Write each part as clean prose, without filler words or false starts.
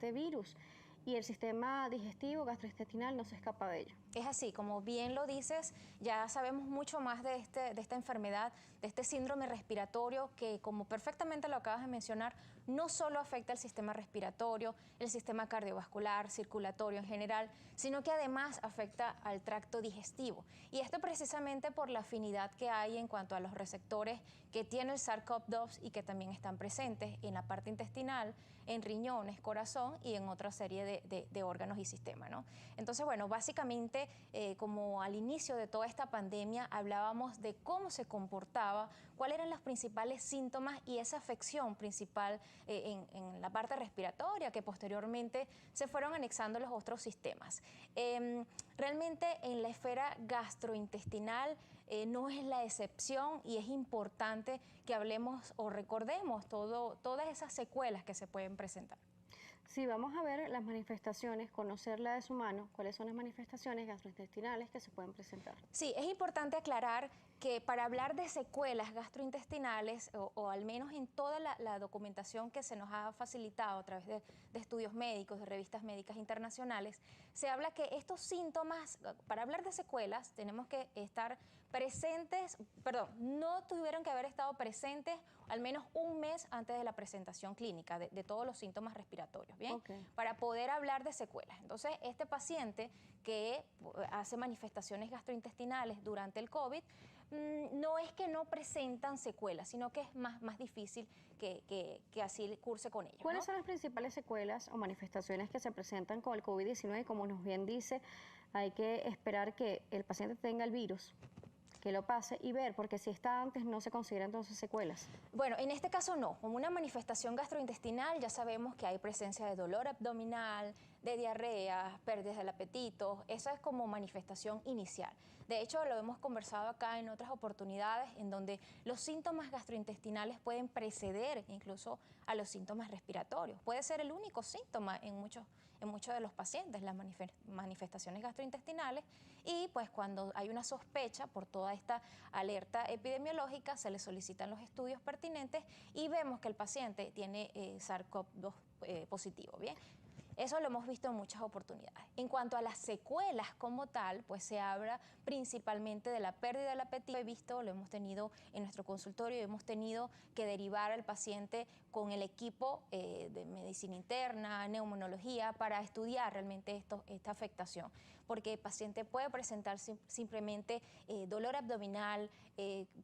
este virus y el sistema digestivo gastrointestinal no se escapa de ello. Es así, como bien lo dices, ya sabemos mucho más de esta enfermedad, de este síndrome respiratorio que, como perfectamente lo acabas de mencionar, no solo afecta al sistema respiratorio, el sistema cardiovascular, circulatorio en general, sino que además afecta al tracto digestivo. Y esto precisamente por la afinidad que hay en cuanto a los receptores que tiene el SARS-CoV-2 y que también están presentes en la parte intestinal, en riñones, corazón y en otra serie de órganos y sistemas, ¿no? Entonces, bueno, básicamente, como al inicio de toda esta pandemia, hablábamos de cómo se comportaba, cuáles eran los principales síntomas y esa afección principal en la parte respiratoria, que posteriormente se fueron anexando los otros sistemas. Realmente en la esfera gastrointestinal no es la excepción y es importante que hablemos o recordemos todas esas secuelas que se pueden presentar. Sí, vamos a ver las manifestaciones, conocer la de su mano, cuáles son las manifestaciones gastrointestinales que se pueden presentar. Sí, es importante aclarar que para hablar de secuelas gastrointestinales, o al menos en toda la documentación que se nos ha facilitado a través de estudios médicos, de revistas médicas internacionales, se habla que estos síntomas, para hablar de secuelas, tenemos que estar presentes, no tuvieron que haber estado presentes al menos un mes antes de la presentación clínica de todos los síntomas respiratorios, ¿bien? Okay. Para poder hablar de secuelas. Entonces, este paciente que hace manifestaciones gastrointestinales durante el COVID, no es que no presentan secuelas, sino que es más difícil que así curse con ellos, ¿Cuáles ¿no? son las principales secuelas o manifestaciones que se presentan con el COVID-19? Como nos bien dice, hay que esperar que el paciente tenga el virus, que lo pase y ver, porque si está antes no se consideran entonces secuelas. Bueno, en este caso no. Como una manifestación gastrointestinal ya sabemos que hay presencia de dolor abdominal, de diarrea, pérdidas del apetito. Eso es como manifestación inicial. De hecho, lo hemos conversado acá en otras oportunidades en donde los síntomas gastrointestinales pueden preceder incluso a los síntomas respiratorios. Puede ser el único síntoma en muchos de los pacientes, las manifestaciones gastrointestinales, y pues cuando hay una sospecha por toda esta alerta epidemiológica se le solicitan los estudios pertinentes y vemos que el paciente tiene SARS-CoV-2 positivo, ¿bien? Eso lo hemos visto en muchas oportunidades. En cuanto a las secuelas como tal, pues se habla principalmente de la pérdida del apetito. Lo hemos tenido en nuestro consultorio, hemos tenido que derivar al paciente con el equipo de medicina interna, neumonología, para estudiar realmente esta afectación. Porque el paciente puede presentar simplemente dolor abdominal,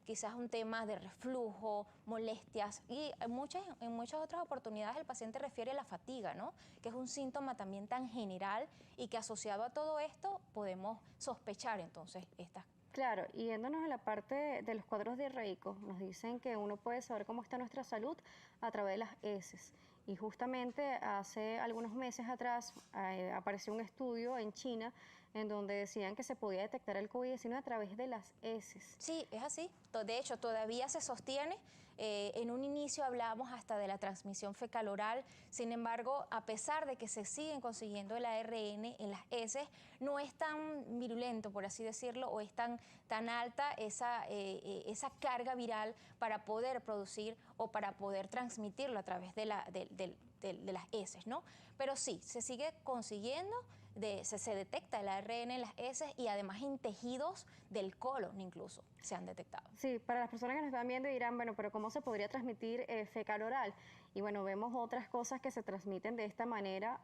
quizás un tema de reflujo, molestias, y en muchas otras oportunidades el paciente refiere a la fatiga, ¿no? Que es un síntoma también tan general y que asociado a todo esto podemos sospechar entonces estas. Claro, y yéndonos a la parte de los cuadros diarreicos, nos dicen que uno puede saber cómo está nuestra salud a través de las heces. Y justamente hace algunos meses atrás apareció un estudio en China en donde decían que se podía detectar el COVID-19 a través de las heces. Sí, es así. De hecho, todavía se sostiene. En un inicio hablábamos hasta de la transmisión fecal-oral. Sin embargo, a pesar de que se siguen consiguiendo el ARN en las heces, no es tan virulento, por así decirlo, o es tan alta esa carga viral para poder producir o para poder transmitirlo a través de las heces, ¿no? Pero sí, se sigue consiguiendo, se detecta el ARN en las heces y además en tejidos del colon incluso se han detectado. Sí, para las personas que nos están viendo dirán, bueno, pero ¿cómo se podría transmitir fecal oral? Y bueno, vemos otras cosas que se transmiten de esta manera,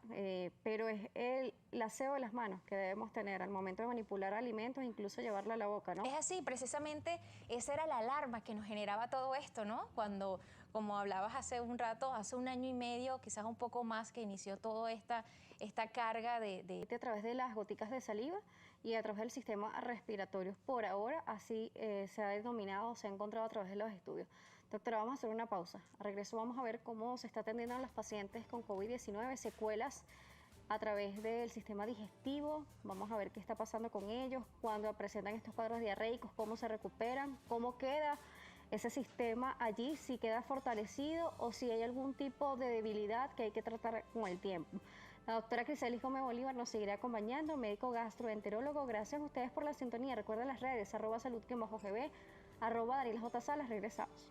pero es el aseo de las manos que debemos tener al momento de manipular alimentos, incluso llevarla a la boca, ¿no? Es así, precisamente esa era la alarma que nos generaba todo esto, ¿no? Cuando, como hablabas hace un rato, hace un año y medio, quizás un poco más, que inició toda esta carga A través de las goticas de saliva y a través del sistema respiratorio. Por ahora, así se ha denominado, se ha encontrado a través de los estudios. Doctora, vamos a hacer una pausa. A regreso vamos a ver cómo se está atendiendo a los pacientes con COVID-19, secuelas a través del sistema digestivo. Vamos a ver qué está pasando con ellos, cuando presentan estos cuadros diarreicos, cómo se recuperan, cómo queda ese sistema allí, si queda fortalecido o si hay algún tipo de debilidad que hay que tratar con el tiempo. La doctora Criselis Gómez Bolívar nos seguirá acompañando, médico gastroenterólogo. Gracias a ustedes por la sintonía. Recuerden las redes, @salud_gb, @DanielJSalas. Regresamos.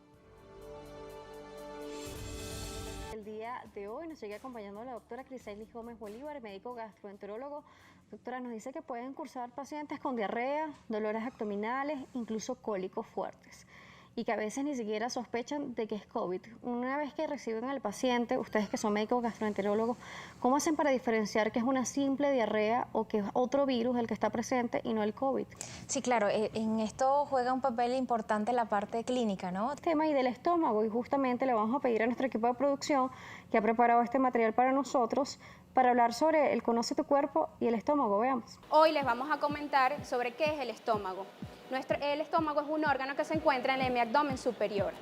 día de hoy nos sigue acompañando la doctora Criselis Gómez Bolívar, médico gastroenterólogo. Doctora, nos dice que pueden cursar pacientes con diarrea, dolores abdominales, incluso cólicos fuertes, y que a veces ni siquiera sospechan de que es COVID. Una vez que reciben al paciente, ustedes que son médicos gastroenterólogos, ¿cómo hacen para diferenciar que es una simple diarrea o que es otro virus el que está presente y no el COVID? Sí, claro, en esto juega un papel importante la parte clínica, ¿no? Tema y del estómago, y justamente le vamos a pedir a nuestro equipo de producción que ha preparado este material para nosotros para hablar sobre el Conoce tu cuerpo y el estómago. Veamos. Hoy les vamos a comentar sobre qué es el estómago. El estómago es un órgano que se encuentra en el abdomen superior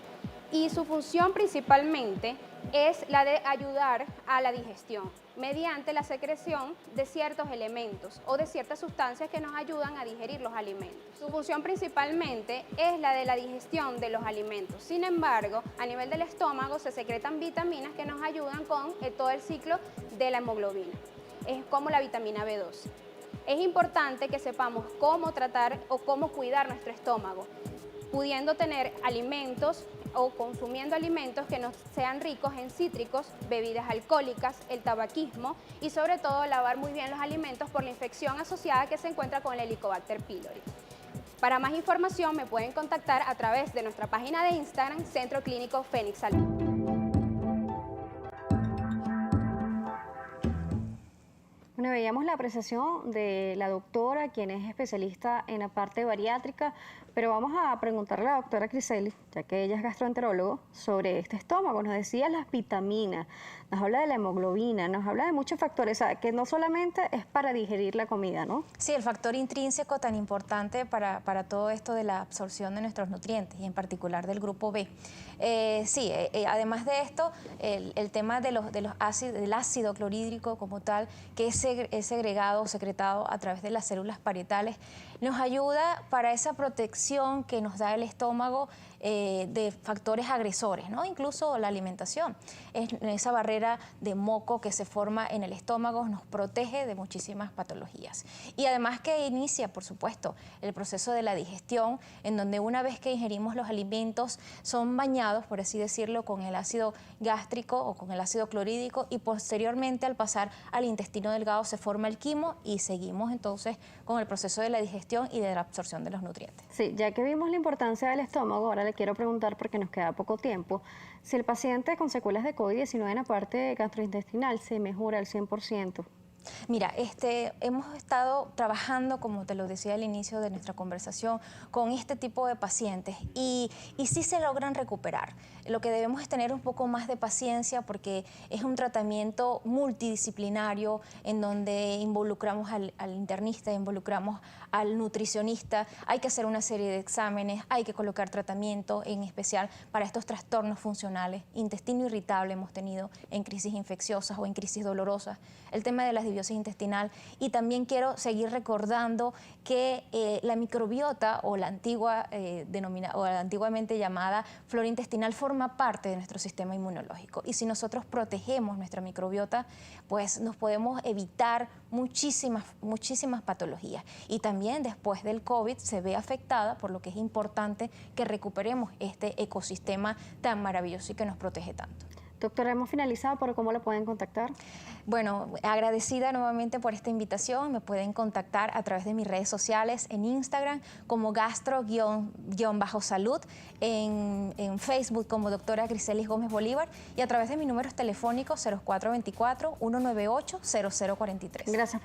y su función principalmente es la de ayudar a la digestión mediante la secreción de ciertos elementos o de ciertas sustancias que nos ayudan a digerir los alimentos. Su función principalmente es la de la digestión de los alimentos. Sin embargo, a nivel del estómago se secretan vitaminas que nos ayudan con todo el ciclo de la hemoglobina. Es como la vitamina B12. Es importante que sepamos cómo tratar o cómo cuidar nuestro estómago, pudiendo tener alimentos o consumiendo alimentos que nos sean ricos en cítricos, bebidas alcohólicas, el tabaquismo y sobre todo lavar muy bien los alimentos por la infección asociada que se encuentra con el Helicobacter pylori. Para más información me pueden contactar a través de nuestra página de Instagram, Centro Clínico Fénix Salud. Bueno, veíamos la apreciación de la doctora, quien es especialista en la parte bariátrica, pero vamos a preguntarle a la doctora Criselis, ya que ella es gastroenterólogo, sobre este estómago. Nos decía las vitaminas, nos habla de la hemoglobina, nos habla de muchos factores, o sea, que no solamente es para digerir la comida, ¿no? Sí, el factor intrínseco tan importante para todo esto de la absorción de nuestros nutrientes y en particular del grupo B. Además de esto, el tema del ácido clorhídrico como tal, que es segregado o secretado a través de las células parietales, nos ayuda para esa protección que nos da el estómago de factores agresores, ¿no? Incluso la alimentación. Esa barrera de moco que se forma en el estómago nos protege de muchísimas patologías. Y además que inicia, por supuesto, el proceso de la digestión, en donde una vez que ingerimos los alimentos son bañados, por así decirlo, con el ácido gástrico o con el ácido clorhídrico, y posteriormente al pasar al intestino delgado se forma el quimo y seguimos entonces con el proceso de la digestión y de la absorción de los nutrientes. Sí, ya que vimos la importancia del estómago, ahora le quiero preguntar, porque nos queda poco tiempo, si el paciente con secuelas de COVID-19 en la parte gastrointestinal se mejora al 100%. Mira, hemos estado trabajando, como te lo decía al inicio de nuestra conversación, con este tipo de pacientes y sí se logran recuperar. Lo que debemos es tener un poco más de paciencia porque es un tratamiento multidisciplinario en donde involucramos al internista, involucramos al nutricionista, hay que hacer una serie de exámenes, hay que colocar tratamiento, en especial para estos trastornos funcionales. Intestino irritable hemos tenido en crisis infecciosas o en crisis dolorosas, el tema de la disbiosis intestinal, y también quiero seguir recordando que la microbiota o la antiguamente llamada flora intestinal forma parte de nuestro sistema inmunológico, y si nosotros protegemos nuestra microbiota, pues nos podemos evitar muchísimas patologías. Y también después del COVID se ve afectada, por lo que es importante que recuperemos este ecosistema tan maravilloso y que nos protege tanto. Doctora, hemos finalizado, ¿por cómo la pueden contactar? Bueno, agradecida nuevamente por esta invitación. Me pueden contactar a través de mis redes sociales, en Instagram como gastro-salud, en Facebook como doctora Criselis Gómez Bolívar, y a través de mis números telefónicos 0424-198-0043. Gracias.